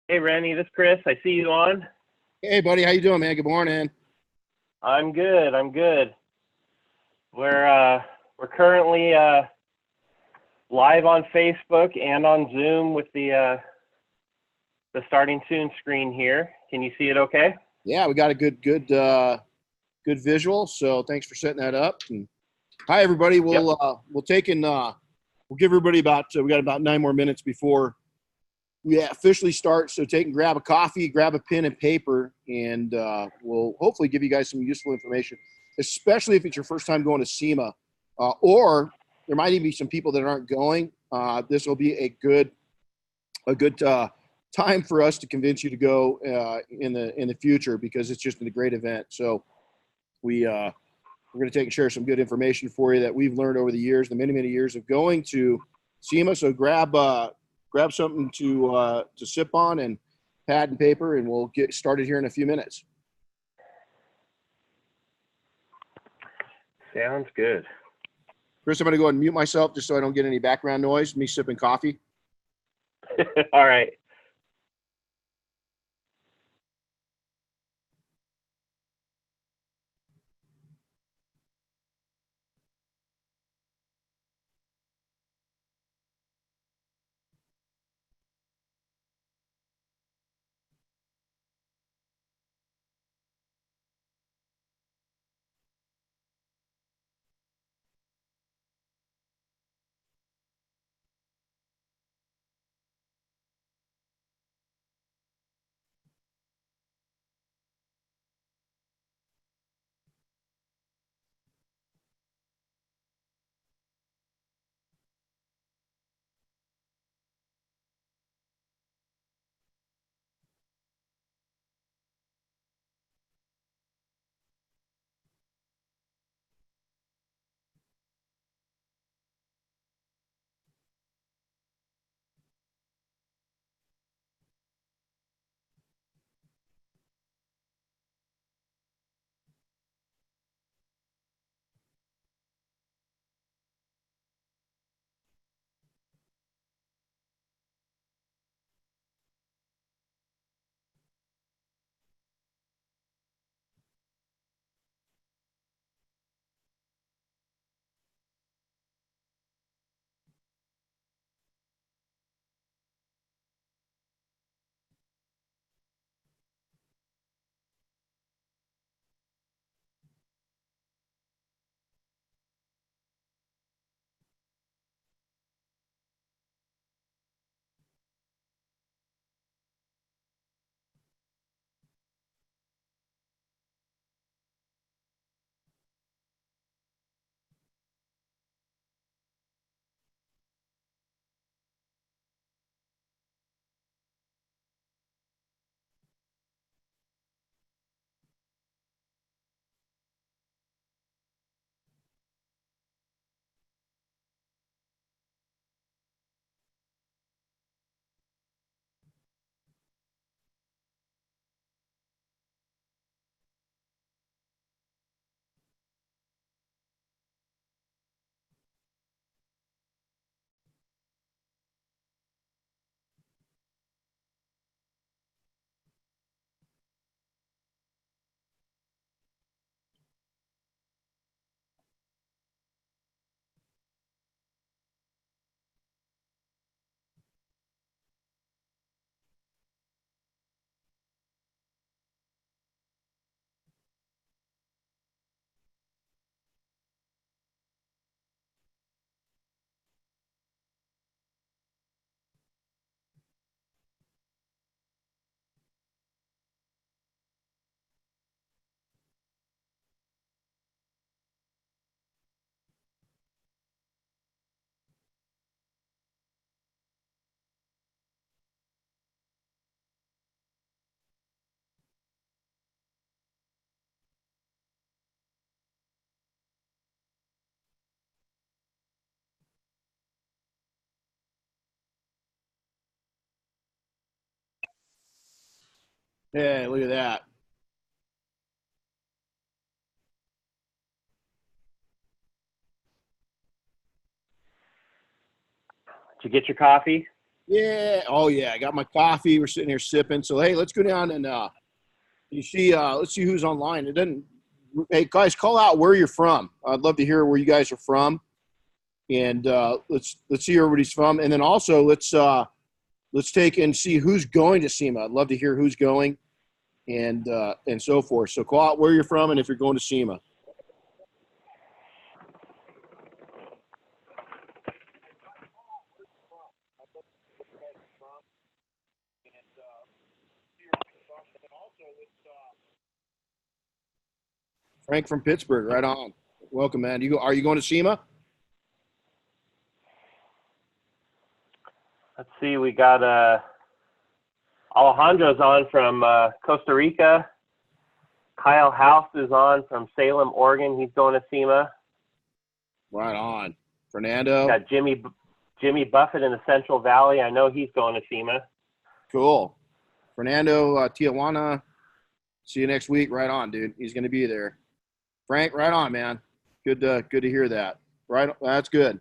Hey, Renny, this is Chris. I see you on. Hey, buddy, how you doing, man? Good morning. I'm good. I'm good. We're currently live on Facebook and on Zoom with the starting soon screen here. Can you see it? Okay. Yeah, we got a good visual. So thanks for setting that up. And hi, everybody. Yep. We'll give everybody we got about 9 more minutes before we officially start. So take and grab a coffee, grab a pen and paper, and we'll hopefully give you guys some useful information, especially if it's your first time going to SEMA, or there might even be some people that aren't going. This will be a good time for us to convince you to go in the future, because it's just a great event. So we're going to take and share some good information for you that we've learned over the years, the many years of going to SEMA. So grab something to sip on and pad and paper, and we'll get started here in a few minutes. Sounds good. Chris, I'm going to go ahead and mute myself just so I don't get any background noise, me sipping coffee. All right. Hey, look at that. Did you get your coffee? Yeah. Oh yeah. I got my coffee. We're sitting here sipping. So hey, let's go down and you see. Let's see who's online. It doesn't. Hey guys, call out where you're from. I'd love to hear where you guys are from, and let's see where everybody's from, and then also let's take and see who's going to SEMA. I'd love to hear who's going, and so forth. So call out where you're from and if you're going to SEMA. Frank from Pittsburgh, right on. Welcome, man. Are you going to SEMA? Let's see. We got Alejandro's on from Costa Rica. Kyle House is on from Salem, Oregon. He's going to SEMA. Right on. Fernando. We got Jimmy Buffett in the Central Valley. I know he's going to SEMA. Cool. Fernando Tijuana. See you next week. Right on, dude. He's going to be there. Frank, right on, man. Good to hear that. Right, that's good.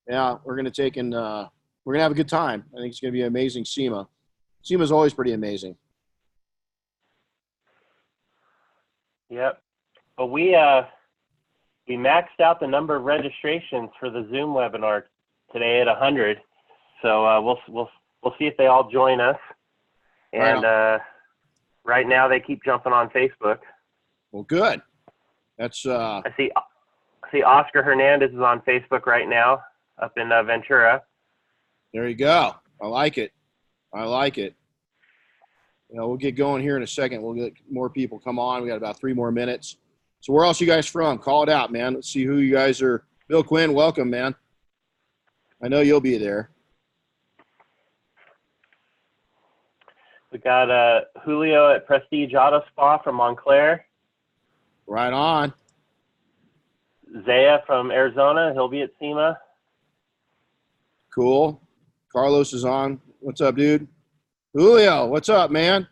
Yeah, we're gonna have a good time. I think it's gonna be an amazing SEMA. SEMA's always pretty amazing. Yep. But we maxed out the number of registrations for the Zoom webinar today at 100. So we'll see if they all join us. And right now they keep jumping on Facebook. Well, good. That's I see Oscar Hernandez is on Facebook right now up in Ventura. There you go. I like it. We'll get going here in a second. We'll get more people come on. We got about 3 more minutes. So where else you guys from? Call it out, man. Let's see who you guys are. Bill Quinn, welcome, man. I know you'll be there. We got Julio at Prestige Auto Spa from Montclair. Right on. Zaya from Arizona. He'll be at SEMA. Cool. Carlos is on. What's up, dude? Julio, what's up, man?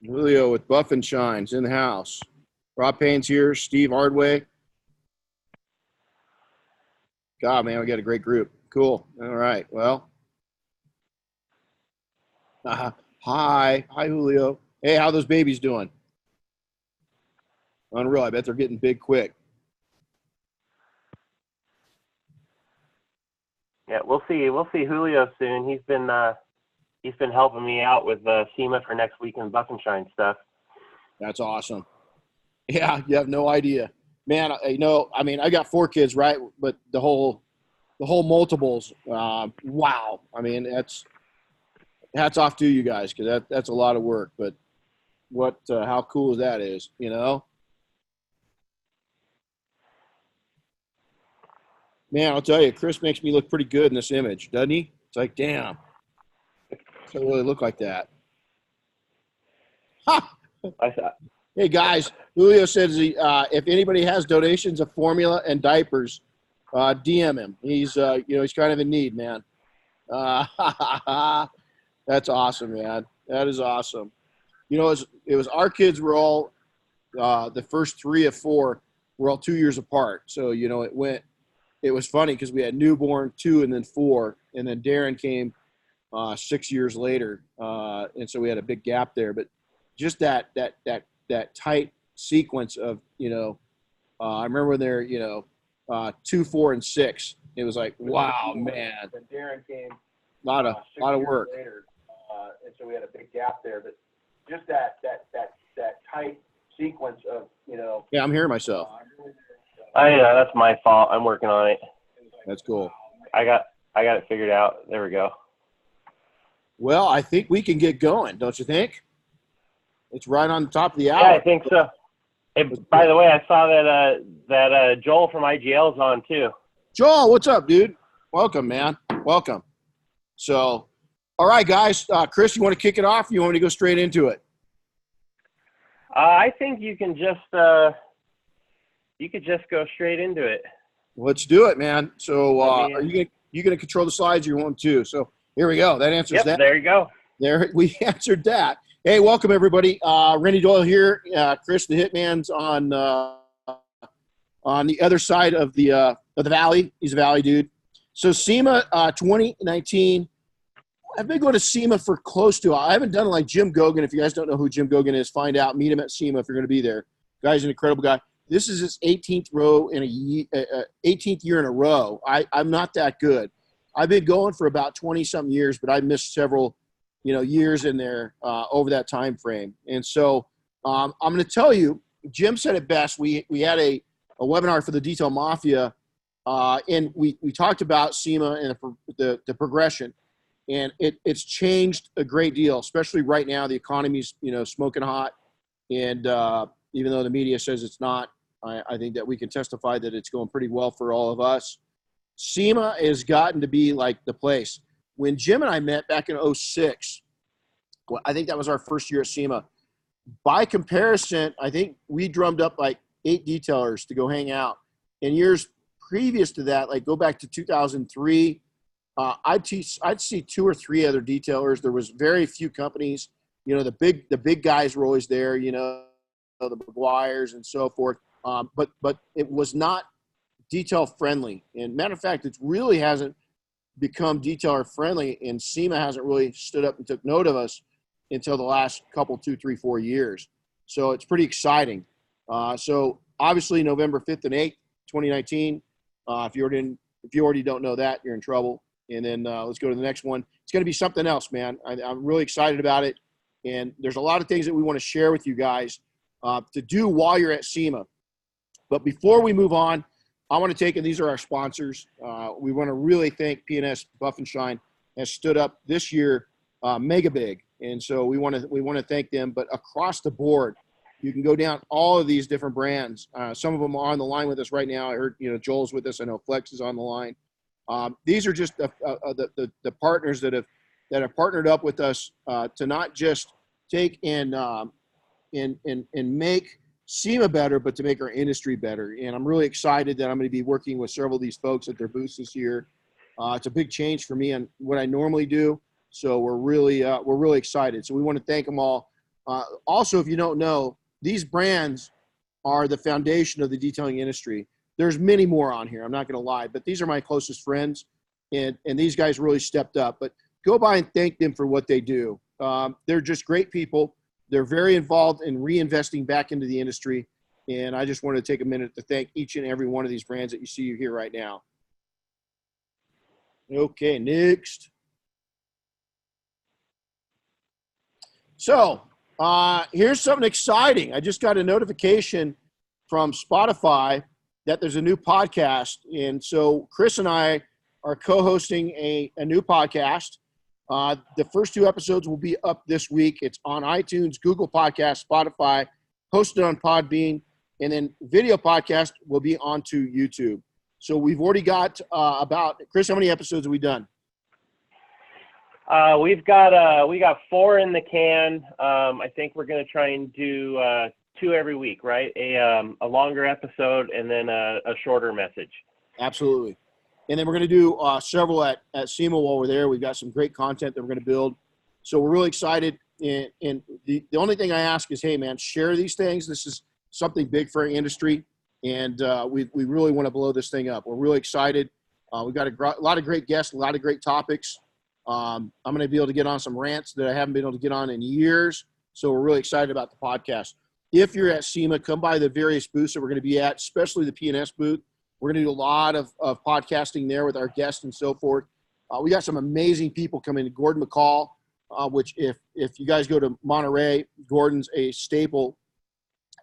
Julio with Buff and Shines in the house. Rob Payne's here. Steve Hardway. God, man, we got a great group. Cool. All right. Well. Hi, Julio. Hey, how those babies doing? Unreal. I bet they're getting big quick. Yeah, we'll see Julio soon. He's been helping me out with SEMA for next week and Buff and Shine stuff. That's awesome. Yeah, you have no idea, man. I got 4 kids, right? But the whole multiples. Wow. I mean, hats off to you guys because that's a lot of work. But how cool that is, you know? Man, I'll tell you, Chris makes me look pretty good in this image, doesn't he? It's like, damn. Doesn't really look like that. Ha! Hey, guys, Julio says if anybody has donations of formula and diapers, DM him. He's kind of in need, man. That's awesome, man. That is awesome. You know, it was our kids were all the first 3 of 4 were all 2 years apart. So, you know, it was funny because we had newborn, 2, and then 4, and then Darren came 6 years later, and so we had a big gap there. But just that tight sequence of, you know, I remember when they're, you know, 2, 4, and 6. It was like, wow, man. Then Darren came A lot of work. later, and so we had a big gap there. But just that tight sequence of, you know. Yeah, I'm hearing myself. That's my fault. I'm working on it. That's cool. I got it figured out. There we go. Well, I think we can get going, don't you think? It's right on the top of the hour. Yeah, I think so. Hey, by the way, I saw that Joel from IGL is on too. Joel, what's up, dude? Welcome, man. Welcome. So, all right, guys. Chris, you want to kick it off? Or you want me to go straight into it? I think you can just go straight into it. Let's do it, man. So, are you gonna control the slides? Or you want to? So, here we go. That answers that. There you go. There, we answered that. Hey, welcome everybody. Renny Doyle here. Chris, the Hitman's on the other side of the valley. He's a valley dude. So SEMA 2019. I've been going to SEMA for close to. I haven't done it like Jim Gogan. If you guys don't know who Jim Gogan is, find out. Meet him at SEMA if you're going to be there. Guy's an incredible guy. This is his 18th year in a row. I'm not that good. I've been going for about 20-something years, but I missed several, years in there over that time frame. And so I'm going to tell you, Jim said it best. We had a webinar for the Detail Mafia, and we talked about SEMA and the progression. And it's changed a great deal, especially right now. The economy's, smoking hot. And even though the media says it's not, I think that we can testify that it's going pretty well for all of us. SEMA has gotten to be like the place. When Jim and I met back in 2006, well, I think that was our first year at SEMA. By comparison, I think we drummed up like 8 detailers to go hang out. In years previous to that, like go back to 2003, I'd see 2 or 3 other detailers. There was very few companies. The big guys were always there. The McGuires and so forth. But it was not detail friendly. And matter of fact, it really hasn't become detailer friendly. And SEMA hasn't really stood up and took note of us until the last couple, 2, 3, 4 years. So it's pretty exciting. So obviously November 5th and 8th, 2019. If you already don't know that, you're in trouble. And then let's go to the next one. It's going to be something else, man. I'm really excited about it. And there's a lot of things that we want to share with you guys to do while you're at SEMA. But before we move on, I want to take, and these are our sponsors. We want to really thank P&S Buff and Shine has stood up this year mega big. And so we want to thank them. But across the board, you can go down all of these different brands. Some of them are on the line with us right now. I heard, Joel's with us. I know Flex is on the line. These are just the partners that have partnered up with us to not just take and make SEMA better, but to make our industry better. And I'm really excited that I'm going to be working with several of these folks at their booths this year. It's a big change for me on what I normally do. So we're really excited. So we want to thank them all. Also, if you don't know, these brands are the foundation of the detailing industry. There's many more on here. I'm not going to lie, but these are my closest friends, and these guys really stepped up. But go by and thank them for what they do. They're just great people. They're very involved in reinvesting back into the industry, and I just wanted to take a minute to thank each and every one of these brands that you see here right now. Okay, next. So here's something exciting. I just got a notification from Spotify that there's a new podcast. And so Chris and I are co-hosting a new podcast. The first 2 episodes will be up this week. It's on iTunes, Google Podcast, Spotify, hosted on Podbean, and then video podcast will be onto YouTube. So we've already got Chris, how many episodes have we done? We got 4 in the can. I think we're going to try and do 2 every week, right? A longer episode and then a shorter message. Absolutely. And then we're going to do several at SEMA while we're there. We've got some great content that we're going to build. So we're really excited. And the only thing I ask is, hey, man, share these things. This is something big for our industry. And we really want to blow this thing up. We're really excited. We've got a lot of great guests, a lot of great topics. I'm going to be able to get on some rants that I haven't been able to get on in years. So we're really excited about the podcast. If you're at SEMA, come by the various booths that we're going to be at, especially the P&S booth. We're going to do a lot of podcasting there with our guests and so forth. We got some amazing people coming. Gordon McCall, which if you guys go to Monterey, Gordon's a staple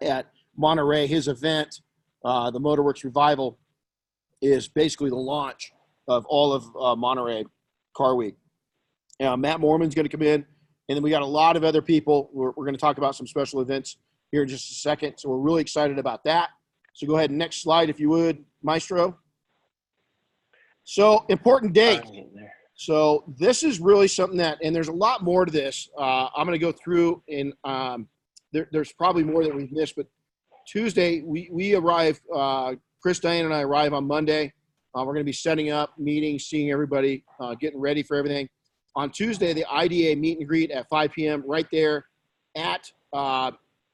at Monterey. His event, the Motorworks Revival, is basically the launch of all of Monterey Car Week. Matt Mormon's going to come in, and then we got a lot of other people. We're going to talk about some special events here in just a second. So we're really excited about that. So go ahead and next slide, if you would, Maestro. So important date. So this is really something that, and there's a lot more to this. I'm going to go through, and there's probably more that we've missed, but Tuesday we arrive, Chris, Diane, and I arrive on Monday. We're going to be setting up meetings, seeing everybody, getting ready for everything. On Tuesday, the IDA meet and greet at 5 p.m. right there at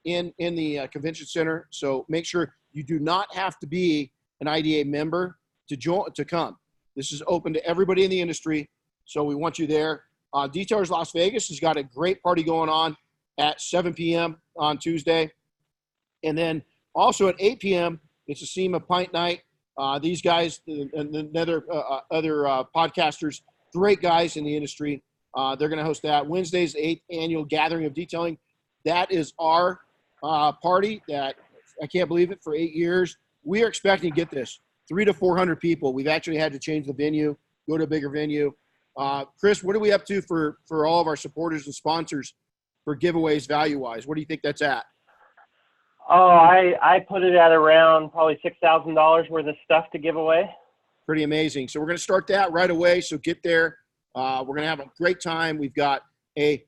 in the convention center. So make sure you do not have to be an IDA member to come. This is open to everybody in the industry, so we want you there. Detailers Las Vegas has got a great party going on at 7 p.m. on Tuesday. And then also at 8 p.m., it's a SEMA Pint Night. These guys and other podcasters, great guys in the industry. They're going to host that. Wednesday's the 8th annual Gathering of Detailing. That is our party that I can't believe it, for 8 years. We are expecting to get this 300 to 400 people. We've actually had to change the venue, go to a bigger venue. Chris, what are we up to for all of our supporters and sponsors for giveaways value-wise? What do you think that's at? Oh, I put it at around probably $6,000 worth of stuff to give away. Pretty amazing. So we're going to start that right away. So get there. We're going to have a great time. We've got a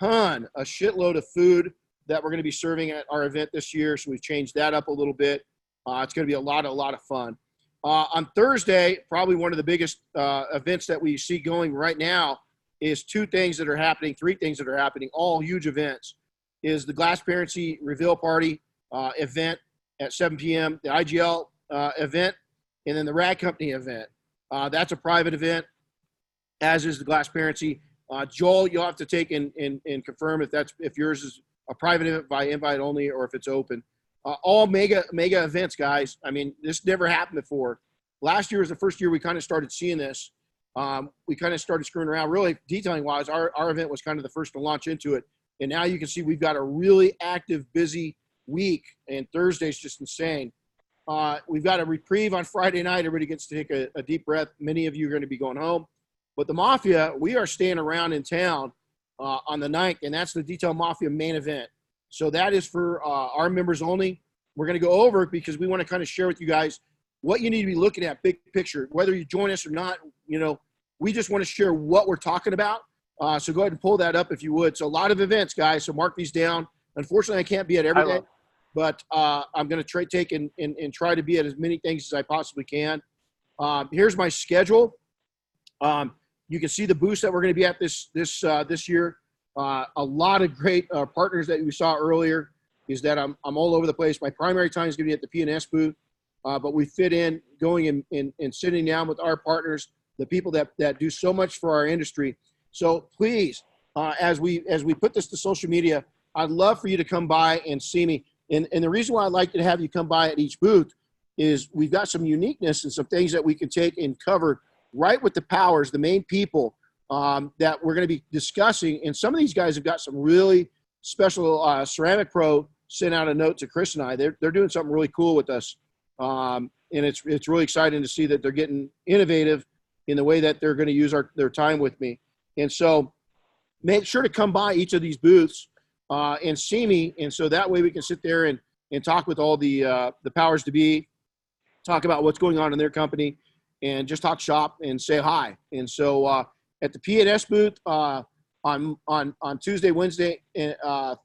shitload of food that we're going to be serving at our event this year. So we've changed that up a little bit. It's going to be a lot of fun. On Thursday, probably one of the biggest events that we see going right now is three things that are happening, all huge events, is the Glassparency Reveal Party event at 7 p.m., the IGL event, and then the Rag Company event. That's a private event, as is the Glassparency. Joel, you'll have to take and confirm if yours is a private event by invite only or if it's open. All mega events, guys. I mean, this never happened before. Last year was the first year we kind of started seeing this. We kind of started screwing around. Really, detailing-wise, our event was kind of the first to launch into it. And now you can see we've got a really active, busy week, and Thursday's just insane. We've got a reprieve on Friday night. Everybody gets to take a deep breath. Many of you are going to be going home. But the Mafia, we are staying around in town on the 9th, and that's the Detail Mafia main event. So that is for our members only. We're going to go over it because we want to kind of share with you guys what you need to be looking at, big picture. Whether you join us or not, we just want to share what we're talking about. So go ahead and pull that up if you would. So a lot of events, guys, so mark these down. Unfortunately, I can't be at every day, but I'm going to take and try to be at as many things as I possibly can. Here's my schedule. You can see the booths that we're going to be at this year. A lot of great partners that we saw earlier is that I'm all over the place. My primary time is going to be at the P&S booth, but we fit in going and sitting down with our partners, the people that do so much for our industry. So please, as we put this to social media, I'd love for you to come by and see me. And the reason why I'd like to have you come by at each booth is we've got some uniqueness and some things that we can take and cover right with the powers, the main people that we're going to be discussing. And some of these guys have got some really special Ceramic Pro sent out a note to Chris and I. They're doing something really cool with us. And it's really exciting to see that they're getting innovative in the way that they're going to use their time with me. And so make sure to come by each of these booths and see me. And so that way we can sit there and talk with all the powers to be, talk about what's going on in their company, and just talk shop and say hi. And so at the P&S booth on Tuesday, Wednesday,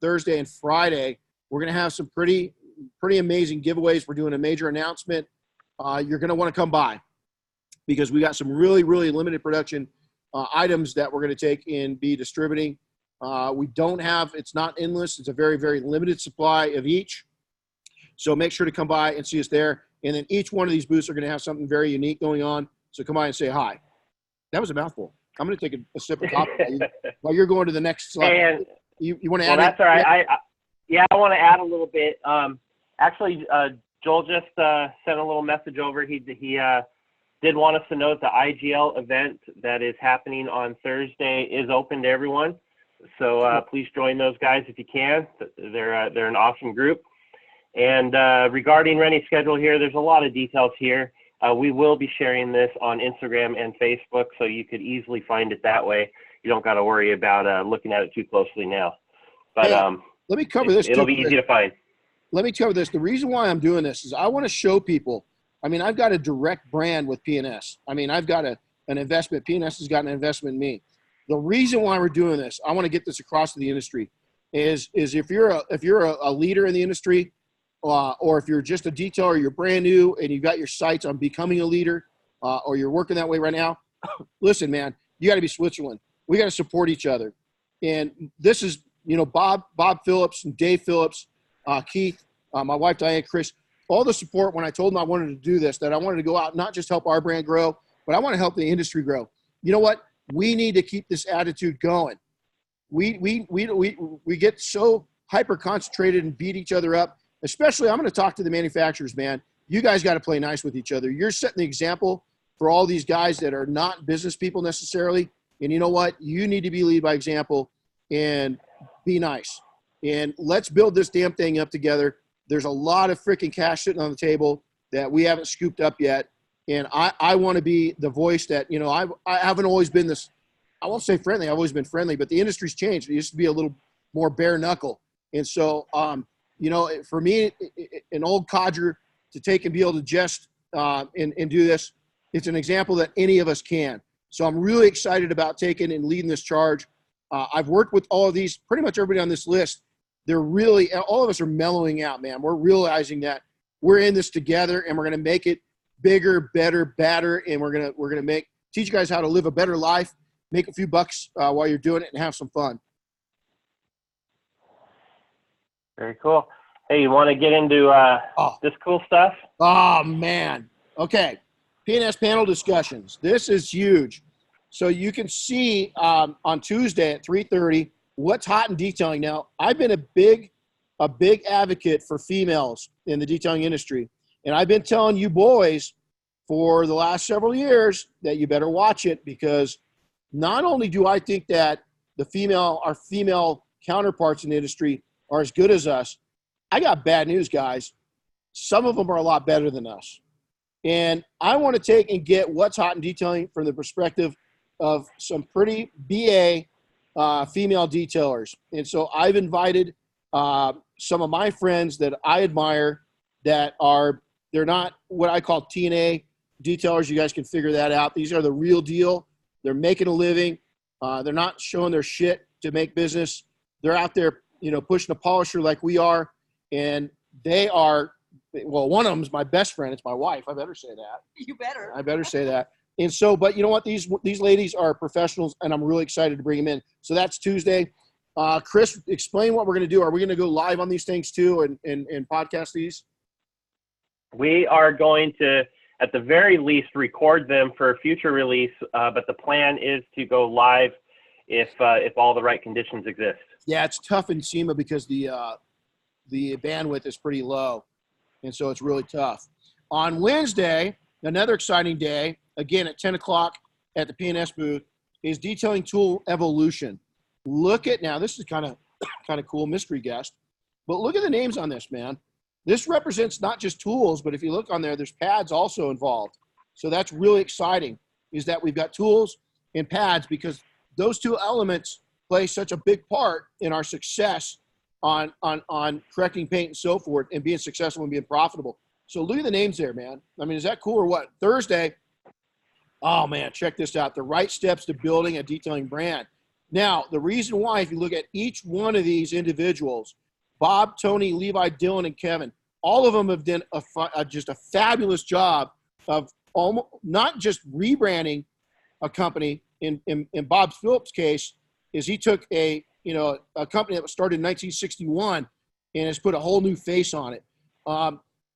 Thursday, and Friday, we're going to have some pretty amazing giveaways. We're doing a major announcement. You're going to want to come by because we got some really limited production items that we're going to take and be distributing. It's not endless. It's a very limited supply of each. So make sure to come by and see us there. And then each one of these booths are going to have something very unique going on. So come by and say hi. That was a mouthful. I'm going to take a sip of coffee while you're going to the next slide. And, you want to add? Well, that's all right. I want to add a little bit. Actually, Joel just sent a little message over. He did want us to know that the IGL event that is happening on Thursday is open to everyone. So please join those guys if you can. They're an awesome group. And regarding Renny's schedule here, there's a lot of details here. We will be sharing this on Instagram and Facebook, so you could easily find it that way. You don't got to worry about looking at it too closely now. But let me cover this. It'll be easy to find. Let me cover this. The reason why I'm doing this is I want to show people. I mean, I've got a direct brand with P&S. I mean, I've got an investment. P&S has got an investment in me. The reason why we're doing this, I want to get this across to the industry, is if you're a leader in the industry, or if you're just a detailer, you're brand new and you've got your sights on becoming a leader, or you're working that way right now, listen, man, you got to be Switzerland. We got to support each other. And this is, Bob Phillips and Dave Phillips, Keith, my wife, Diane, Chris, all the support when I told them I wanted to do this, that I wanted to go out, not just help our brand grow, but I want to help the industry grow. You know what? We need to keep this attitude going. We get so hyper concentrated and beat each other up. Especially, I'm going to talk to the manufacturers, man. You guys got to play nice with each other. You're setting the example for all these guys that are not business people necessarily. And you know what? You need to be lead by example and be nice. And let's build this damn thing up together. There's a lot of freaking cash sitting on the table that we haven't scooped up yet. And I want to be the voice that, you know, I haven't always been this, I won't say friendly. I've always been friendly, but the industry's changed. It used to be a little more bare knuckle. And so, you know, for me, an old codger to take and be able to jest and do this, it's an example that any of us can. So I'm really excited about taking and leading this charge. I've worked with all of these, pretty much everybody on this list. They're really, all of us are mellowing out, man. We're realizing that we're in this together and we're going to make it bigger, better, badder. And we're going to teach you guys how to live a better life, make a few bucks while you're doing it and have some fun. Very cool. Hey, you want to get into this cool stuff? Oh, man. Okay. P&S panel discussions. This is huge. So you can see on Tuesday at 3:30 what's hot in detailing. Now, I've been a big advocate for females in the detailing industry. And I've been telling you boys for the last several years that you better watch it, because not only do I think that our female counterparts in the industry are as good as us, I got bad news, guys. Some of them are a lot better than us. And I want to take and get what's hot in detailing from the perspective of some pretty BA female detailers. And so I've invited some of my friends that I admire that they're not what I call TNA detailers. You guys can figure that out. These are the real deal. They're making a living. They're not showing their shit to make business. They're out there, you know, pushing a polisher like we are. And they are, well, one of them is my best friend. It's my wife. I better say that. You better. I better say that. And so, but you know what? These ladies are professionals, and I'm really excited to bring them in. So that's Tuesday. Chris, explain what we're going to do. Are we going to go live on these things too and podcast these? We are going to, at the very least, record them for future release, but the plan is to go live if all the right conditions exist. Yeah, it's tough in SEMA because the bandwidth is pretty low, and so it's really tough. On Wednesday, another exciting day, again at 10 o'clock at the P&S booth, is Detailing Tool Evolution. Look at, now this is kind of cool, mystery guest, but look at the names on this, man. This represents not just tools, but if you look on there, there's pads also involved. So that's really exciting, is that we've got tools and pads, because those two elements play such a big part in our success on correcting paint and so forth, and being successful and being profitable. So look at the names there, man. I mean, is that cool or what? Thursday, oh man, check this out. The right steps to building a detailing brand. Now, the reason why, if you look at each one of these individuals, Bob, Tony, Levi, Dylan, and Kevin, all of them have done just a fabulous job of not just rebranding a company. In Bob Phillips' case, is he took a company that was started in 1961 and has put a whole new face on it.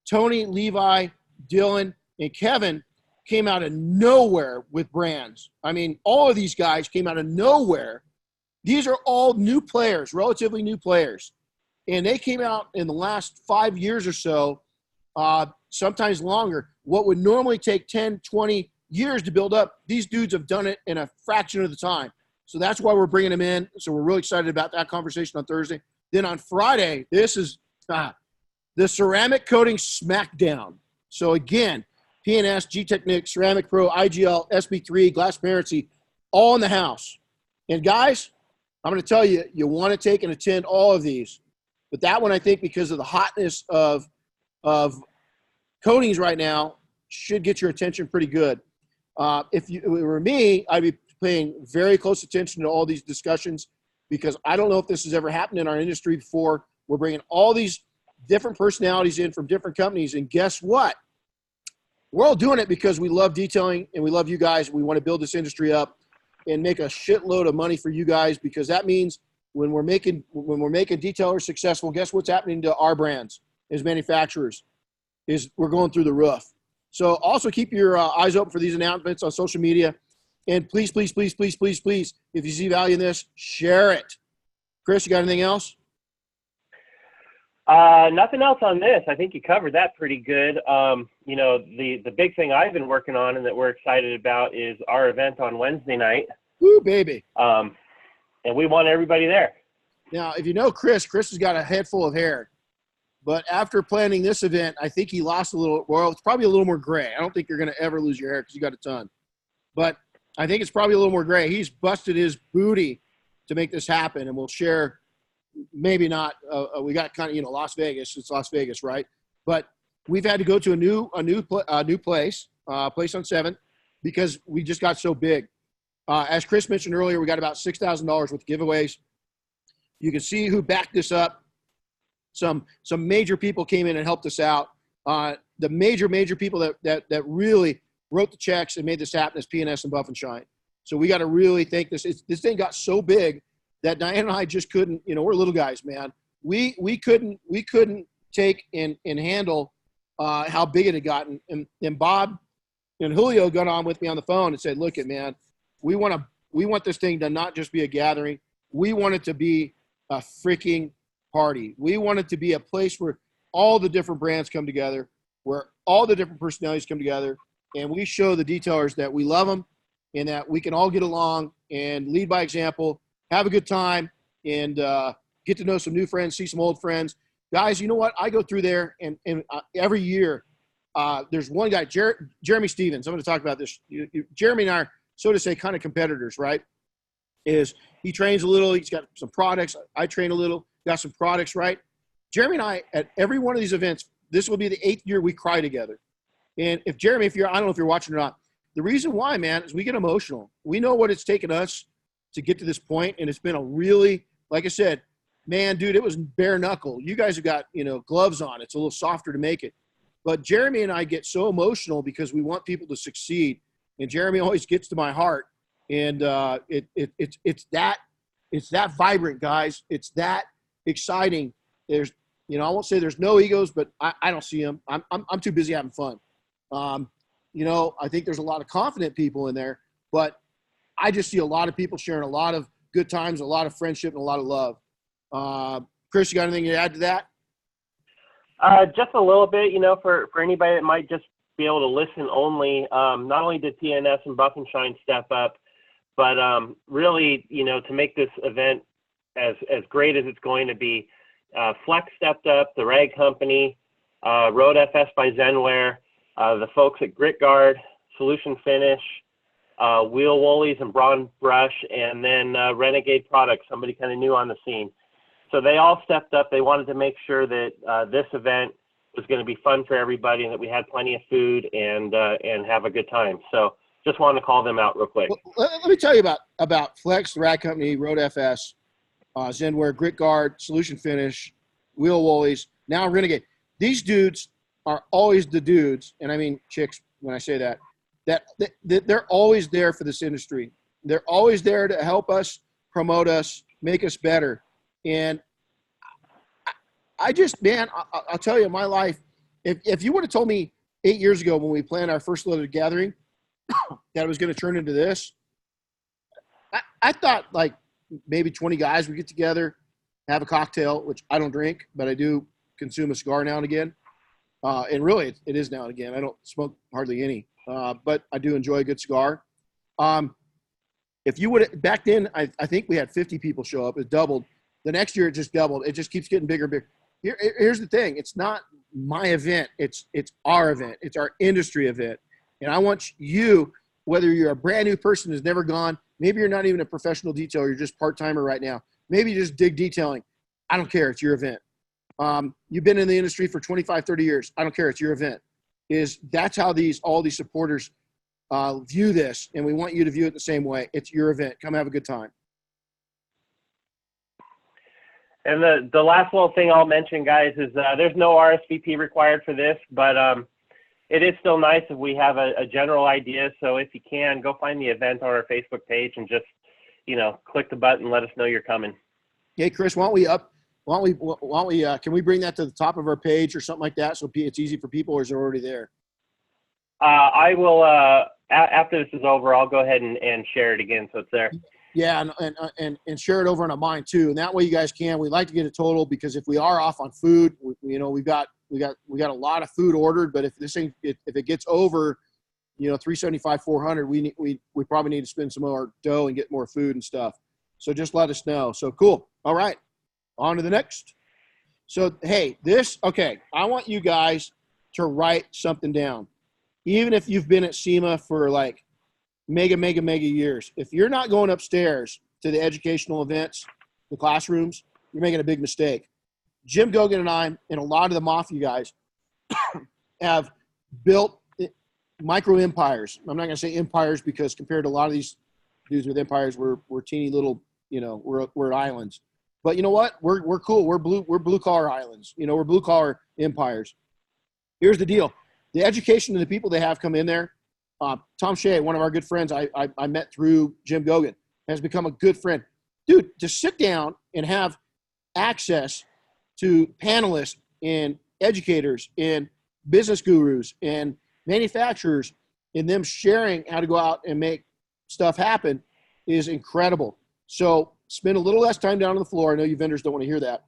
Tony, Levi, Dylan, and Kevin came out of nowhere with brands. I mean, all of these guys came out of nowhere. These are all new players, relatively new players. And they came out in the last 5 years or so, sometimes longer. What would normally take 10, 20 years to build up, these dudes have done it in a fraction of the time. So that's why we're bringing them in. So we're really excited about that conversation on Thursday. Then on Friday, this is the ceramic coating smackdown. So again, P&S, G-Technic, Ceramic Pro, IGL, SB3, Glassparency, all in the house. And guys, I'm going to tell you, you want to take and attend all of these. But that one, I think, because of the hotness of coatings right now, should get your attention pretty good. If it were me, I'd be paying very close attention to all these discussions, because I don't know if this has ever happened in our industry before. We're bringing all these different personalities in from different companies, and guess what? We're all doing it because we love detailing and we love you guys. We want to build this industry up and make a shitload of money for you guys, because that means when we're making detailers successful, guess what's happening to our brands as manufacturers is we're going through the roof. So also keep your eyes open for these announcements on social media. And please, please, please, please, please, please, if you see value in this, share it. Chris, you got anything else? Nothing else on this. I think you covered that pretty good. You know, the big thing I've been working on and that we're excited about is our event on Wednesday night. Woo, baby. And we want everybody there. Now, if you know Chris has got a head full of hair. But after planning this event, I think he lost a little. Well, it's probably a little more gray. I don't think you're going to ever lose your hair because you got a ton. But I think it's probably a little more gray. He's busted his booty to make this happen, and we'll share. Maybe not. We got kind of, you know, Las Vegas. It's Las Vegas, right? But we've had to go to a new place on 7th, because we just got so big. As Chris mentioned earlier, we got about $6,000 worth of giveaways. You can see who backed this up. Some major people came in and helped us out. The major people that really wrote the checks and made this happen is P&S and Buff and Shine. So we got to really thank this. This thing got so big that Diane and I just couldn't. You know, we're little guys, man. We couldn't take and handle how big it had gotten. And Bob and Julio got on with me on the phone and said, "Look, it man, we want this thing to not just be a gathering. We want it to be a freaking party. We want it to be a place where all the different brands come together, where all the different personalities come together, and we show the detailers that we love them and that we can all get along and lead by example, have a good time, and get to know some new friends, see some old friends. Guys, you know what? I go through there, and every year there's one guy, Jeremy Stevens. I'm going to talk about this. Jeremy and I are, so to say, kind of competitors, right? He trains a little. He's got some products. I train a little. Got some products, right? Jeremy and I, at every one of these events, this will be the 8th year we cry together. And if Jeremy, I don't know if you're watching or not, the reason why, man, is we get emotional. We know what it's taken us to get to this point, and it's been a really, like I said, man, dude, it was bare knuckle. You guys have got, you know, gloves on. It's a little softer to make it. But Jeremy and I get so emotional because we want people to succeed, and Jeremy always gets to my heart. And it's that vibrant, guys. It's that exciting. There's, you know, I won't say there's no egos, but I don't see them. I'm too busy having fun. You know, I think there's a lot of confident people in there, but I just see a lot of people sharing a lot of good times, a lot of friendship, and a lot of love. Chris, you got anything to add to that? Just a little bit, you know, for anybody that might just be able to listen only. Not only did P&S and Buff and Shine step up, but really, you know, to make this event as great as it's going to be, Flex stepped up, the Rag Company, Road FS by Zenware, the folks at Grit Guard, Solution Finish, Wheel Woolies and Braun Brush, and then Renegade Products, somebody kind of new on the scene. So they all stepped up. They wanted to make sure that this event was going to be fun for everybody and that we had plenty of food and have a good time. So just wanted to call them out real quick. Well, let me tell you about Flex, the Rag Company, Road FS, Zenware, Grit Guard, Solution Finish, Wheel Woolies, now Renegade. These dudes are always the dudes, and I mean chicks when I say that they're always there for this industry. They're always there to help us, promote us, make us better. And I just, man, I'll tell you, my life, if you would have told me 8 years ago when we planned our first little gathering that it was going to turn into this, I thought like maybe 20 guys would get together, have a cocktail, which I don't drink, but I do consume a cigar now and again. And really, it is now and again. I don't smoke hardly any, but I do enjoy a good cigar. If you would, back then, I think we had 50 people show up. It doubled. The next year, it just doubled. It just keeps getting bigger and bigger. Here's the thing. It's not my event. It's our event. It's our industry event. And I want you, whether you're a brand new person who's never gone, maybe you're not even a professional detailer, you're just part-timer right now. Maybe you just dig detailing. I don't care. It's your event. You've been in the industry for 25, 30 years. I don't care. It's your event. That's how all these supporters view this, and we want you to view it the same way. It's your event. Come have a good time. And the last little thing I'll mention, guys, is there's no RSVP required for this, but it is still nice if we have a general idea. So if you can, go find the event on our Facebook page and just, you know, click the button and let us know you're coming. Hey, Chris, can we bring that to the top of our page or something like that so it's easy for people, or is it already there? I will, after this is over, I'll go ahead and share it again so it's there. Yeah, and share it over on mine too, and that way you guys can. We'd like to get a total because if we are off on food, we've got a lot of food ordered. But if this thing if it gets over, 375, 400, we probably need to spend some more dough and get more food and stuff. So just let us know. So cool. All right, on to the next. So hey, I want you guys to write something down, even if you've been at SEMA for like mega years. If you're not going upstairs to the educational events, the classrooms, you're making a big mistake. Jim Gogan and I and a lot of the Mafia guys have built micro empires. I'm not going to say empires because compared to a lot of these dudes with empires, we're teeny little, we're islands. But you know what? We're cool. We're blue collar islands. We're blue collar empires. Here's the deal. The education and the people they have come in there. Tom Shea, one of our good friends I met through Jim Gogan, has become a good friend. Dude, to sit down and have access to panelists and educators and business gurus and manufacturers and them sharing how to go out and make stuff happen is incredible. So spend a little less time down on the floor. I know you vendors don't want to hear that.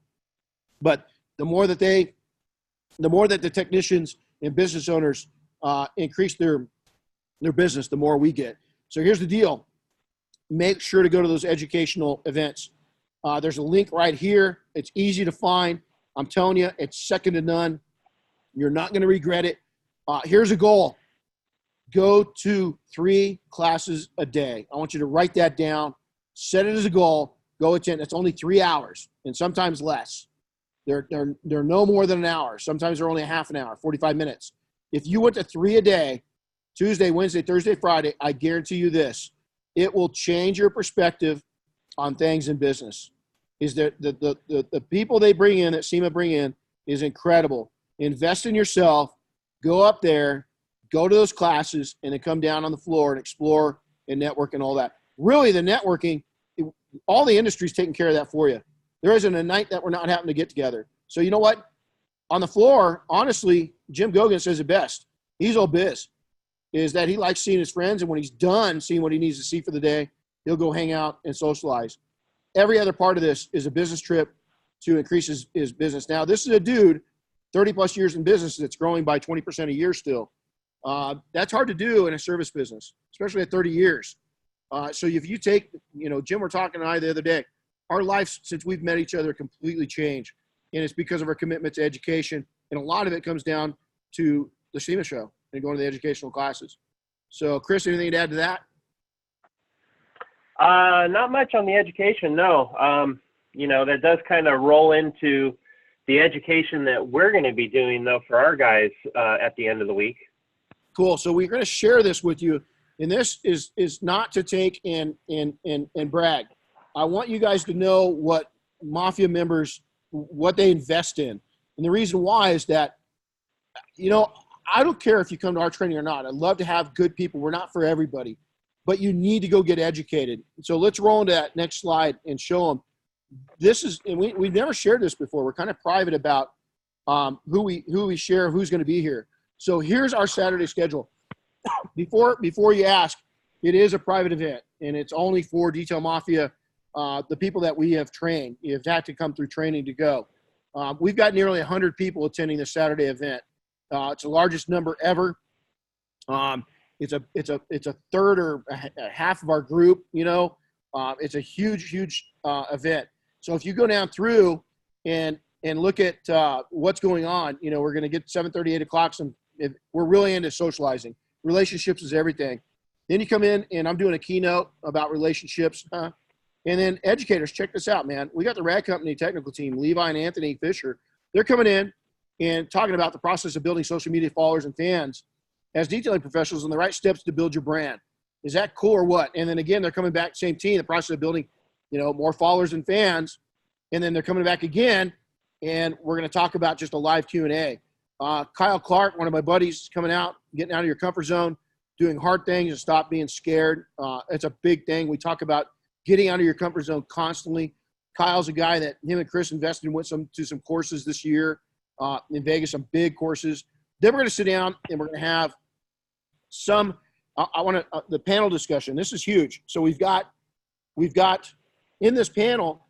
But the more that the technicians and business owners increase their business, the more we get. So here's the deal. Make sure to go to those educational events. There's a link right here. It's easy to find. I'm telling you, it's second to none. You're not going to regret it. Here's a goal. Go to 3 classes a day. I want you to write that down. Set it as a goal. Go attend. It's only 3 hours and sometimes less. They're no more than an hour. Sometimes they're only a half an hour, 45 minutes. If you went to 3 a day, Tuesday, Wednesday, Thursday, Friday, I guarantee you this, it will change your perspective on things in business. Is that the people they bring in, that SEMA bring in, is incredible. Invest in yourself, go up there, go to those classes, and then come down on the floor and explore and network and all that. Really, the networking, all the industry's taking care of that for you. There isn't a night that we're not having to get together. So you know what? On the floor, honestly, Jim Gogan says it best. He's all biz. Is that he likes seeing his friends, and when he's done seeing what he needs to see for the day, he'll go hang out and socialize. Every other part of this is a business trip to increase his business. Now, this is a dude, 30-plus years in business, that's growing by 20% a year still. That's hard to do in a service business, especially at 30 years. So if you take, Jim, we're talking to I the other day, our lives since we've met each other completely changed, and it's because of our commitment to education, and a lot of it comes down to the SEMA show and going to the educational classes. So, Chris, anything to add to that? Not much on the education, no. That does kind of roll into the education that we're going to be doing, though, for our guys at the end of the week. Cool. So we're going to share this with you, and this is not to take and brag. I want you guys to know what Mafia members, what they invest in. And the reason why is that, I don't care if you come to our training or not. I'd love to have good people. We're not for everybody, but you need to go get educated. So let's roll into that next slide and show them. This is, and we've never shared this before. We're kind of private about who we share, who's going to be here. So here's our Saturday schedule. Before you ask, it is a private event, and it's only for Detail Mafia, the people that we have trained. You've had to come through training to go. We've got nearly 100 people attending this Saturday event. It's the largest number ever. It's a third or a half of our group. It's a huge event. So if you go down through and look at what's going on, we're going to get 7:30, 8 o'clock. We're really into socializing. Relationships is everything. Then you come in, and I'm doing a keynote about relationships. And then educators, check this out, man. We got the Rad Company technical team, Levi and Anthony Fisher. They're coming in and talking about the process of building social media followers and fans as detailing professionals and the right steps to build your brand. Is that cool or what? And then again, they're coming back, same team, the process of building, more followers and fans. And then they're coming back again, and we're going to talk about just a live Q&A. Kyle Clark, one of my buddies, is coming out, getting out of your comfort zone, doing hard things and stop being scared. It's a big thing. We talk about getting out of your comfort zone constantly. Kyle's a guy that him and Chris invested in, went to some courses this year in Vegas, some big courses. Then we're going to sit down and we're going to have I want to, the panel discussion. This is huge. So we've got in this panel,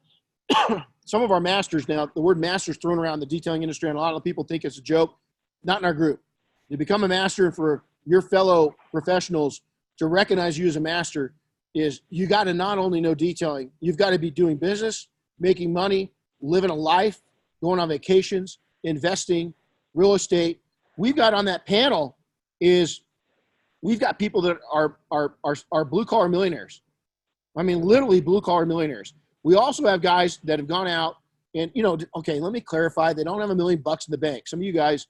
some of our masters. Now, the word master's thrown around the detailing industry, and a lot of people think it's a joke. Not in our group. You become a master, for your fellow professionals to recognize you as a master is you got to not only know detailing, you've got to be doing business, making money, living a life, going on vacations, investing, real estate. We've got on that panel is we've got people that are blue collar millionaires. I mean, literally blue collar millionaires. We also have guys that have gone out and, okay, let me clarify. They don't have $1 million in the bank. Some of you guys,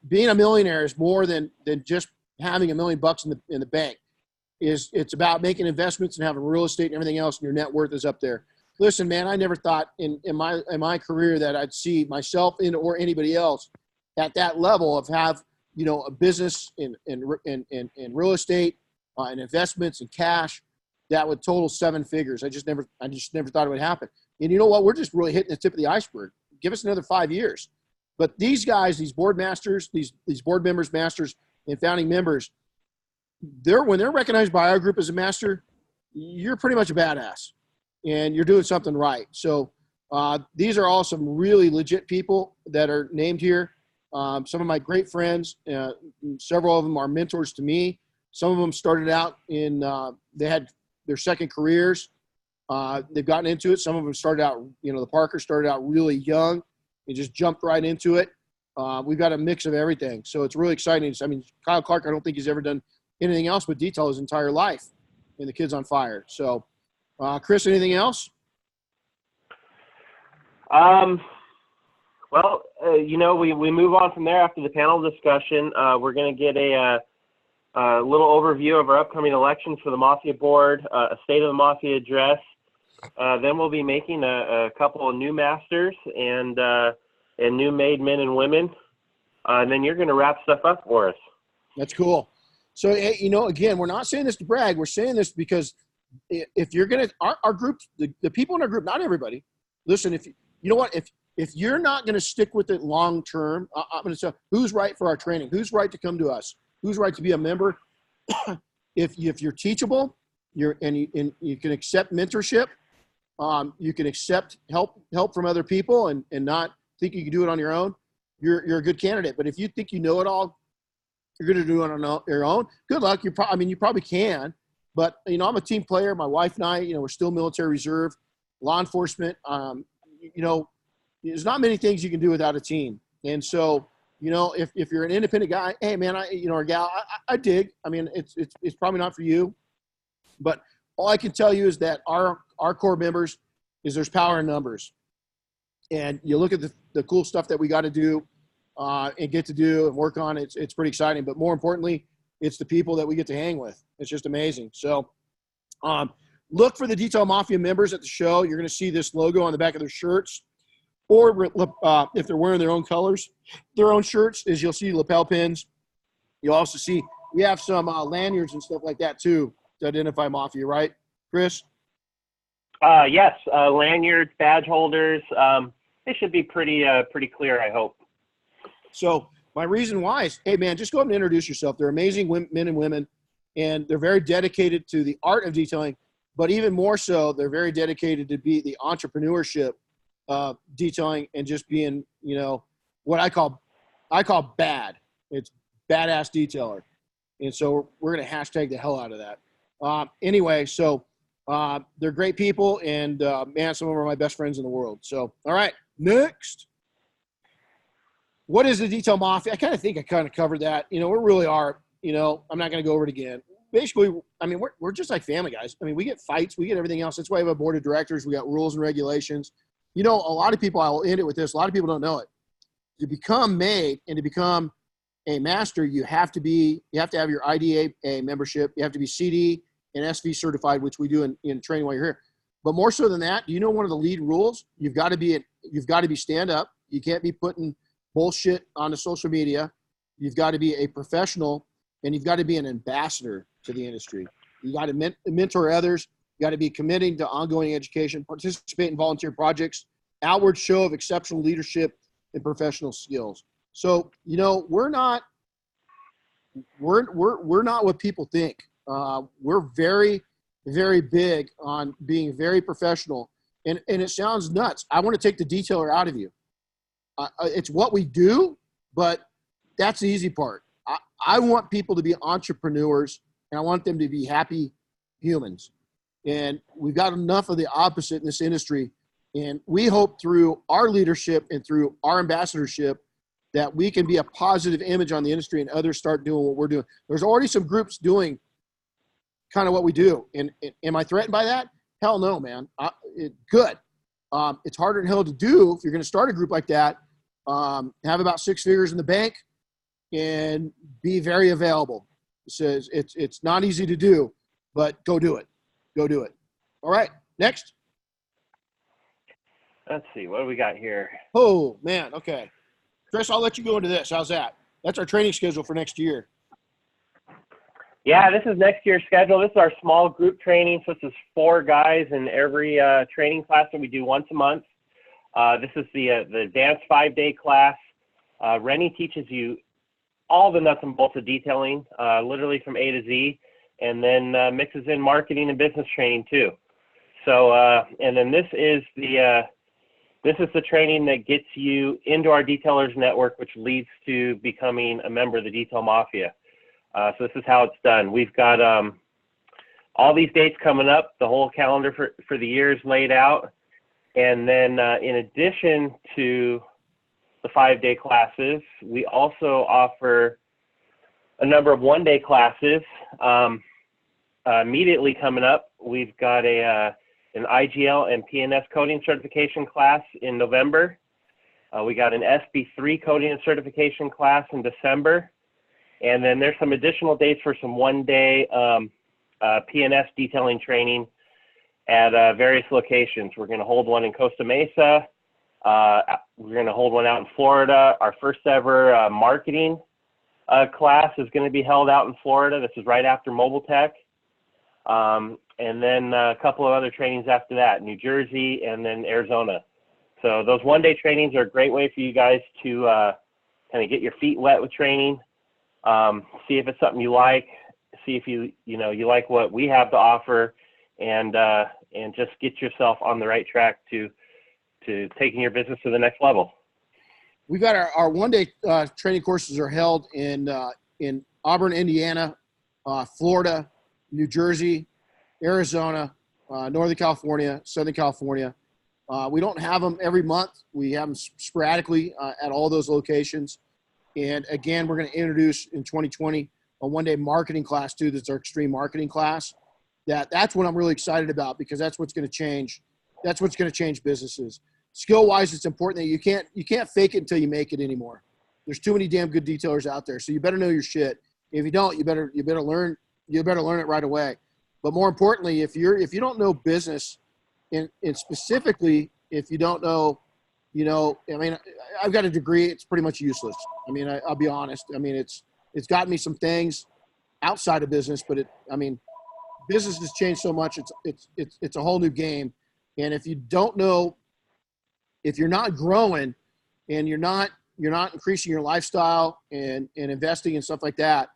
being a millionaire is more than just having $1 million in the bank. It's about making investments and having real estate and everything else, and your net worth is up there. Listen, man, I never thought in my career that I'd see myself or anybody else at that level of have a business in real estate and investments and cash that would total 7 figures. I just never thought it would happen. And you know what? We're just really hitting the tip of the iceberg. Give us another 5 years. But these guys, these board masters, these board members, masters, and founding members, when they're recognized by our group as a master, you're pretty much a badass, and you're doing something right. So these are all some really legit people that are named here. Some of my great friends, several of them are mentors to me. Some of them started out they had their second careers. They've gotten into it. Some of them started out, the Parker started out really young and just jumped right into it. We've got a mix of everything. So it's really exciting. I mean, Kyle Clark, I don't think he's ever done anything else but detail his entire life, and the kid's on fire. So, Chris, anything else? Well, we move on from there after the panel discussion. We're going to get a little overview of our upcoming elections for the Mafia board, a state of the Mafia address. Then we'll be making a couple of new masters and new made men and women. And then you're going to wrap stuff up for us. That's cool. So, again, we're not saying this to brag. We're saying this because if you're going to, our group, the people in our group, not everybody, listen, if you're not going to stick with it long term, I'm going to say, who's right for our training? Who's right to come to us? Who's right to be a member? If you're teachable, you can accept mentorship, you can accept help from other people and not think you can do it on your own, you're a good candidate. But if you think you know it all, you're going to do it on your own, good luck. You probably can, but I'm a team player. My wife and I, we're still military reserve, law enforcement. There's not many things you can do without a team. And so, if you're an independent guy, hey man, or gal, I dig. I mean, it's probably not for you, but all I can tell you is that our core members is there's power in numbers, and you look at the cool stuff that we got to do and get to do and work on. It's pretty exciting, but more importantly, it's the people that we get to hang with. It's just amazing. So, look for the Detail Mafia members at the show. You're going to see this logo on the back of their shirts. Or if they're wearing their own colors, their own shirts, is you'll see lapel pins. You'll also see we have some lanyards and stuff like that too to identify Mafia, right, Chris? Yes, lanyards, badge holders. They should be pretty clear, I hope. So my reason why is, hey man, just go up and introduce yourself. They're amazing men and women, and they're very dedicated to the art of detailing, but even more so, they're very dedicated to be the entrepreneurship detailing and just being, what I call bad. It's badass detailer. And so we're going to hashtag the hell out of that. Anyway, so they're great people, and man, some of them are my best friends in the world. So, all right, next. What is the Detail Mafia? I kind of think I covered that. We really are, I'm not going to go over it again. Basically, I mean, we're just like family guys. I mean, we get fights, we get everything else. That's why we have a board of directors. We got rules and regulations. A lot of people, I'll end it with this. A lot of people don't know it. To become made and to become a master, you have to have your IDA membership. You have to be CD and SV certified, which we do in training while you're here. But more so than that, do you know one of the lead rules? You've got to be stand up. You can't be putting bullshit onto social media. You've got to be a professional, and you've got to be an ambassador to the industry. You got to mentor others. You got to be committing to ongoing education, participate in volunteer projects, outward show of exceptional leadership and professional skills. So, we're not we're not what people think. We're very, very big on being very professional, and it sounds nuts. I want to take the detailer out of you. It's what we do, but that's the easy part. I want people to be entrepreneurs, and I want them to be happy humans. And we've got enough of the opposite in this industry. And we hope through our leadership and through our ambassadorship that we can be a positive image on the industry and others start doing what we're doing. There's already some groups doing kind of what we do. And am I threatened by that? Hell no, man. Good. It's harder than hell to do if you're going to start a group like that. Have about 6 figures in the bank and be very available. It's not easy to do, but go do it. Go do it. All right. Next. Let's see. What do we got here? Oh, man. Okay. Chris, I'll let you go into this. How's that? That's our training schedule for next year. Yeah, this is next year's schedule. This is our small group training. So this is 4 guys in every training class that we do once a month. This is the advanced 5-day class. Renny teaches you all the nuts and bolts of detailing, literally from A to Z, and then mixes in marketing and business training too. So, and then this is the training that gets you into our detailers network, which leads to becoming a member of the Detail Mafia. So this is how it's done. We've got all these dates coming up. The whole calendar for the year is laid out. And then in addition to the 5-day classes, we also offer a number of 1-day classes. Immediately coming up, we've got an IGL and PNS coding certification class in November. We got an SB3 coding and certification class in December. And then there's some additional dates for some 1-day PNS detailing training at various locations. We're going to hold one in Costa Mesa. We're going to hold one out in Florida. Our first ever marketing class is going to be held out in Florida. This is right after Mobile Tech. And then a couple of other trainings after that, New Jersey and then Arizona. So those 1-day trainings are a great way for you guys to kind of get your feet wet with training, see if it's something you like, see if you like what we have to offer, and just get yourself on the right track to taking your business to the next level. We got our 1-day training courses are held in Auburn, Indiana, Florida, New Jersey, Arizona, Northern California, Southern California. We don't have them every month. We have them sporadically at all those locations. And again, we're going to introduce in 2020 a 1-day marketing class too. That's our extreme marketing class. That's what I'm really excited about, because that's what's going to change. That's what's going to change businesses. Skill-wise, it's important that you can't fake it until you make it anymore. There's too many damn good detailers out there, so you better know your shit. If you don't, you better learn it right away. But more importantly, if you don't know business, and specifically if you don't know, I mean, I've got a degree. It's pretty much useless. I mean, I'll be honest. I mean, it's gotten me some things outside of business, but business has changed so much. It's a whole new game. And if you don't know, if you're not growing and you're not increasing your lifestyle and investing and stuff like that,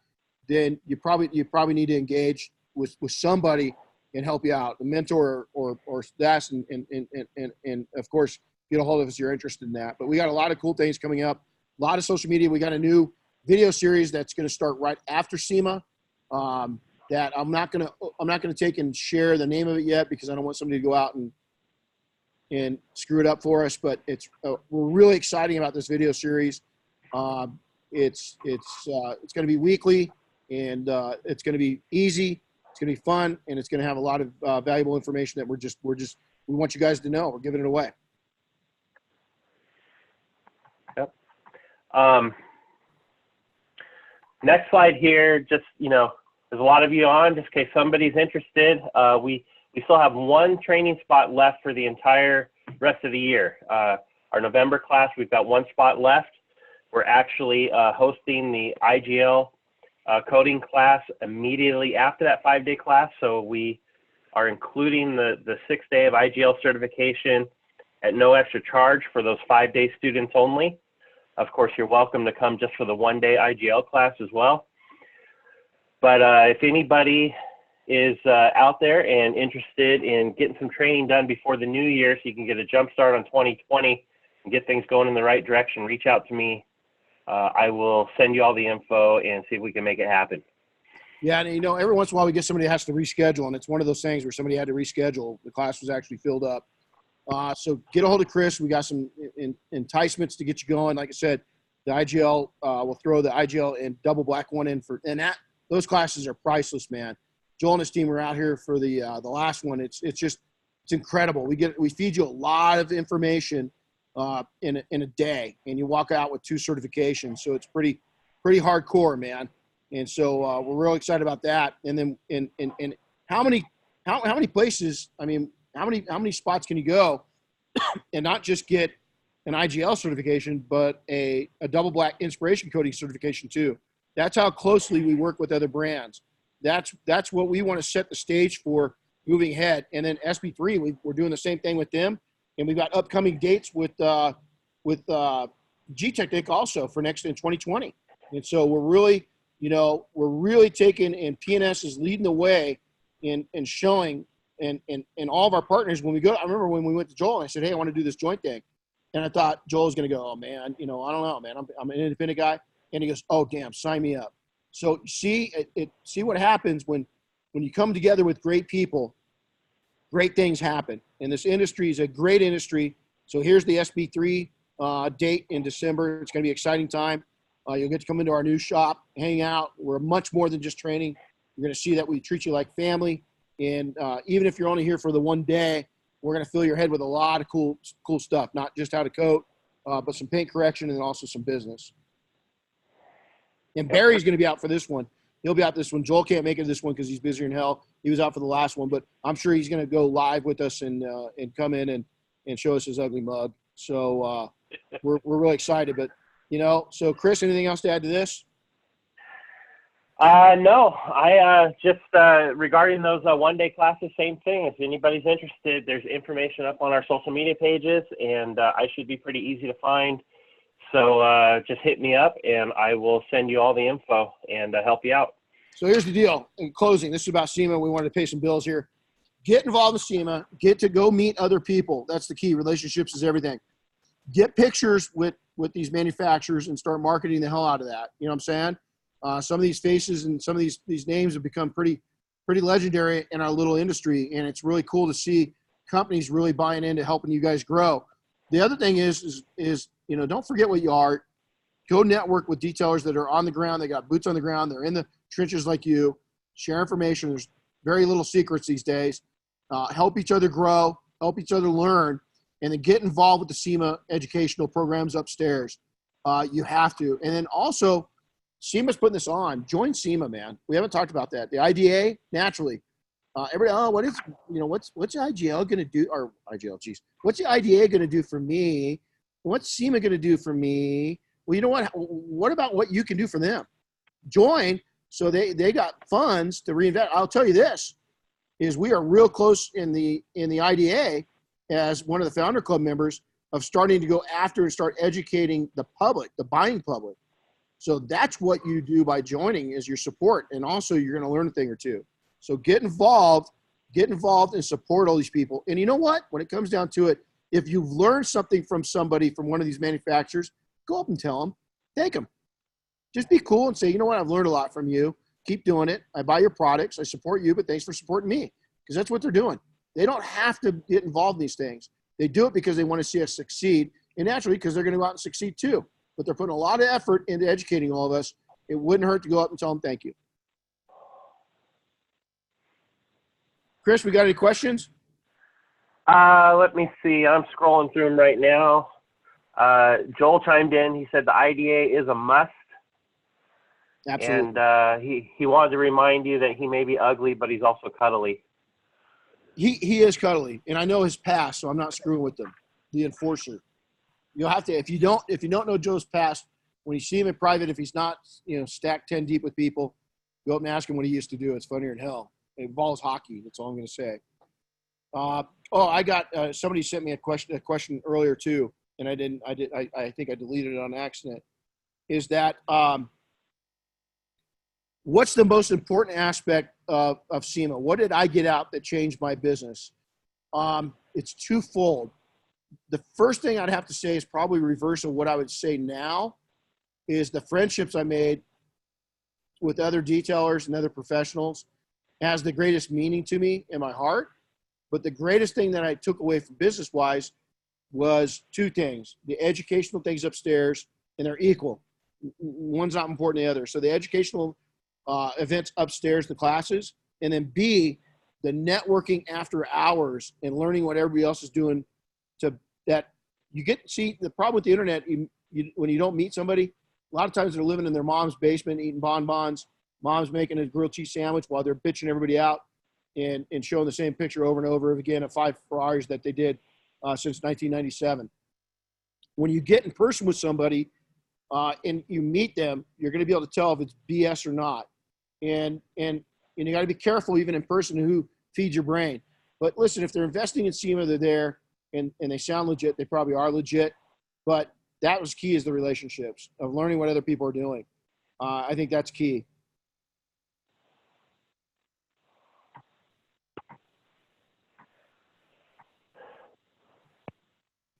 then you probably need to engage with somebody and help you out, a mentor or that, and of course get a hold of us if you're interested in that. But we got a lot of cool things coming up, a lot of social media. We got a new video series that's going to start right after SEMA. That I'm not gonna take and share the name of it yet, because I don't want somebody to go out and screw it up for us. But we're really exciting about this video series. It's going to be weekly, and it's going to be easy. It's going to be fun, and it's going to have a lot of valuable information that we want you guys to know. We're giving it away. Yep. Next slide here, just, there's a lot of you on, just in case somebody's interested. We still have 1 training spot left for the entire rest of the year. Our November class, we've got 1 spot left. We're actually hosting the IGL coding class immediately after that 5-day class. So we are including the 6th day of IGL certification at no extra charge for those 5-day students only. Of course, you're welcome to come just for the 1-day IGL class as well. But if anybody is out there and interested in getting some training done before the new year so you can get a jump start on 2020 and get things going in the right direction, reach out to me. I will send you all the info and see if we can make it happen. Yeah, and every once in a while we get somebody that has to reschedule, and it's one of those things where somebody had to reschedule. The class was actually filled up. So get a hold of Chris. We got some enticements to get you going. Like I said, the IGL, we'll throw the IGL and double black one in for, and those classes are priceless, man. Joel and his team were out here for the last one. It's incredible. We feed you a lot of information in a day, and you walk out with 2 certifications. So it's pretty hardcore, man. And so we're real excited about that. And then and how many places? I mean, how many spots can you go and not just get an IGL certification, but a double black inspiration coating certification too? That's how closely we work with other brands. That's what we want to set the stage for moving ahead. And then SB3, we're doing the same thing with them, and we've got upcoming dates with G-Technic also for next in 2020. And so we're really taking, and PNS is leading the way in showing and all of our partners when we go. I remember when we went to Joel and I said, hey, I want to do this joint thing. And I thought Joel was going to go, oh man, I don't know, man. I'm an independent guy. And he goes, oh damn, sign me up. So see what happens when you come together with great people, great things happen. And this industry is a great industry. So here's the SB3 date in December. It's going to be an exciting time. You'll get to come into our new shop, hang out. We're much more than just training. You're going to see that we treat you like family. And even if you're only here for the one day, we're going to fill your head with a lot of cool stuff, not just how to coat, but some paint correction and also some business. And Barry's going to be out for this one. He'll be out this one. Joel can't make it this one because he's busier than hell. He was out for the last one, but I'm sure he's going to go live with us and come in and show us his ugly mug. So we're really excited. But, so Chris, anything else to add to this? No, I just regarding those one-day classes, same thing. If anybody's interested, there's information up on our social media pages, and I should be pretty easy to find. So just hit me up, and I will send you all the info and help you out. So here's the deal. In closing, this is about SEMA. We wanted to pay some bills here. Get involved in SEMA. Get to go meet other people. That's the key. Relationships is everything. Get pictures with these manufacturers and start marketing the hell out of that. You know what I'm saying? Some of these faces and some of these names have become pretty legendary in our little industry, and it's really cool to see companies really buying into helping you guys grow. The other thing is don't forget what you are. Go network with detailers that are on the ground. They got boots on the ground. They're in the trenches like you. Share information. There's very little secrets these days. Help each other grow. Help each other learn. And then get involved with the SEMA educational programs upstairs. You have to. And then also, SEMA's putting this on. Join SEMA, man. We haven't talked about that. The IDA, naturally. What's the IGL going to do? Or IGL, geez. What's the IDA going to do for me? What's SEMA going to do for me? Well, you know what? What about what you can do for them? Join. So they got funds to reinvest. I'll tell you this, is we are real close in the IDA as one of the founder club members of starting to go after and start educating the public, the buying public. So that's what you do by joining is your support. And also you're going to learn a thing or two. So get involved and support all these people. And you know what? When it comes down to it, if you've learned something from somebody from one of these manufacturers, go up and tell them, thank them. Just be cool and say, you know what? I've learned a lot from you. Keep doing it. I buy your products. I support you, but thanks for supporting me. Because that's what they're doing. They don't have to get involved in these things. They do it because they want to see us succeed. And naturally, because they're going to go out and succeed too. But they're putting a lot of effort into educating all of us. It wouldn't hurt to go up and tell them thank you. Chris, we got any questions? Let me see. I'm scrolling through them right now. Joel chimed in. He said the IDA is a must. Absolutely. And he wanted to remind you that he may be ugly, but he's also cuddly. He is cuddly, and I know his past, so I'm not screwing with him. The enforcer. You'll have to if you don't know Joe's past, when you see him in private, if he's not stacked 10 deep with people, go up and ask him what he used to do. It's funnier than hell. It involves hockey. That's all I'm going to say. I got somebody sent me a question earlier too, and I think I deleted it on accident. Is that what's the most important aspect of SEMA? What did I get out that changed my business? It's twofold. The first thing I'd have to say is probably reverse of what I would say now is the friendships I made with other detailers and other professionals has the greatest meaning to me in my heart. But the greatest thing that I took away from business-wise was two things: the educational things upstairs, and they're equal. One's not important than the other. So the educational events upstairs, the classes, and then B, the networking after hours and learning what everybody else is doing. To that, you get see the problem with the internet. When you don't meet somebody, a lot of times they're living in their mom's basement eating bonbons. Mom's making a grilled cheese sandwich while they're bitching everybody out and showing the same picture over and over again of 5 Ferraris that they did since 1997. When you get in person with somebody and you meet them, you're going to be able to tell if it's BS or not. And you got to be careful even in person who feeds your brain. But listen, if they're investing in SEMA, they're there and they sound legit. They probably are legit. But that was key, is the relationships of learning what other people are doing. I think that's key.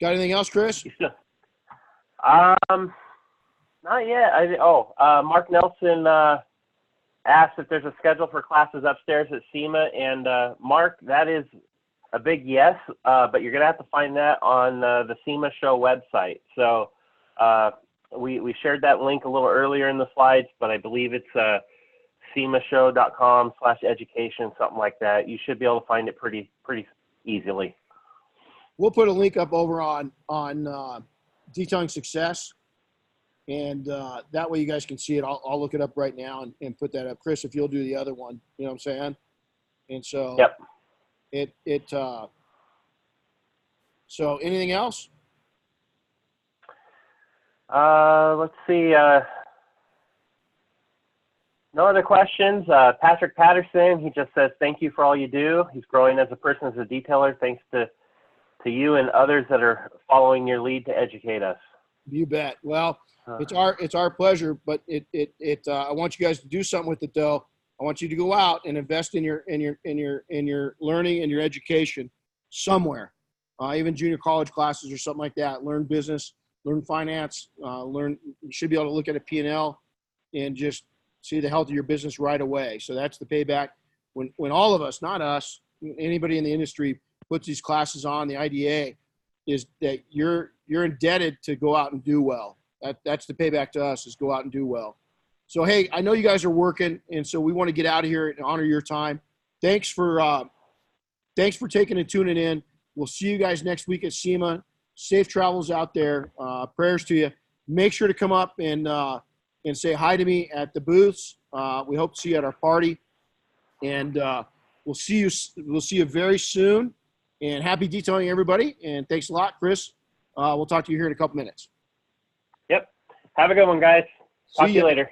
Got anything else, Chris? Not yet. Mark Nelson asked if there's a schedule for classes upstairs at SEMA, and Mark, that is a big yes, but you're gonna have to find that on the SEMA show website. So we shared that link a little earlier in the slides, but I believe it's semashow.com/education, something like that. You should be able to find it pretty easily. We'll put a link up over on Detailing Success, and that way you guys can see it. I'll look it up right now and put that up. Chris, if you'll do the other one, you know what I'm saying? And so, yep. So anything else? Let's see. No other questions. Patrick Patterson, he just says, thank you for all you do. He's growing as a person, as a detailer, thanks to you and others that are following your lead to educate us. You bet. Well, it's our pleasure, but I want you guys to do something with it though. I want you to go out and invest in your learning and your education somewhere, even junior college classes or something like that. Learn business, learn finance, you should be able to look at a P&L and just see the health of your business right away. So that's the payback. When all of us, not us, anybody in the industry puts these classes on, the IDA is that you're indebted to go out and do well. That's the payback to us, is go out and do well. So, hey, I know you guys are working, and so we want to get out of here and honor your time. Thanks for taking and tuning in. We'll see you guys next week at SEMA. Safe travels out there. Prayers to you. Make sure to come up and say hi to me at the booths. We hope to see you at our party, and we'll see you very soon. And happy detailing, everybody. And thanks a lot, Chris. We'll talk to you here in a couple minutes. Yep. Have a good one, guys. Talk to you later.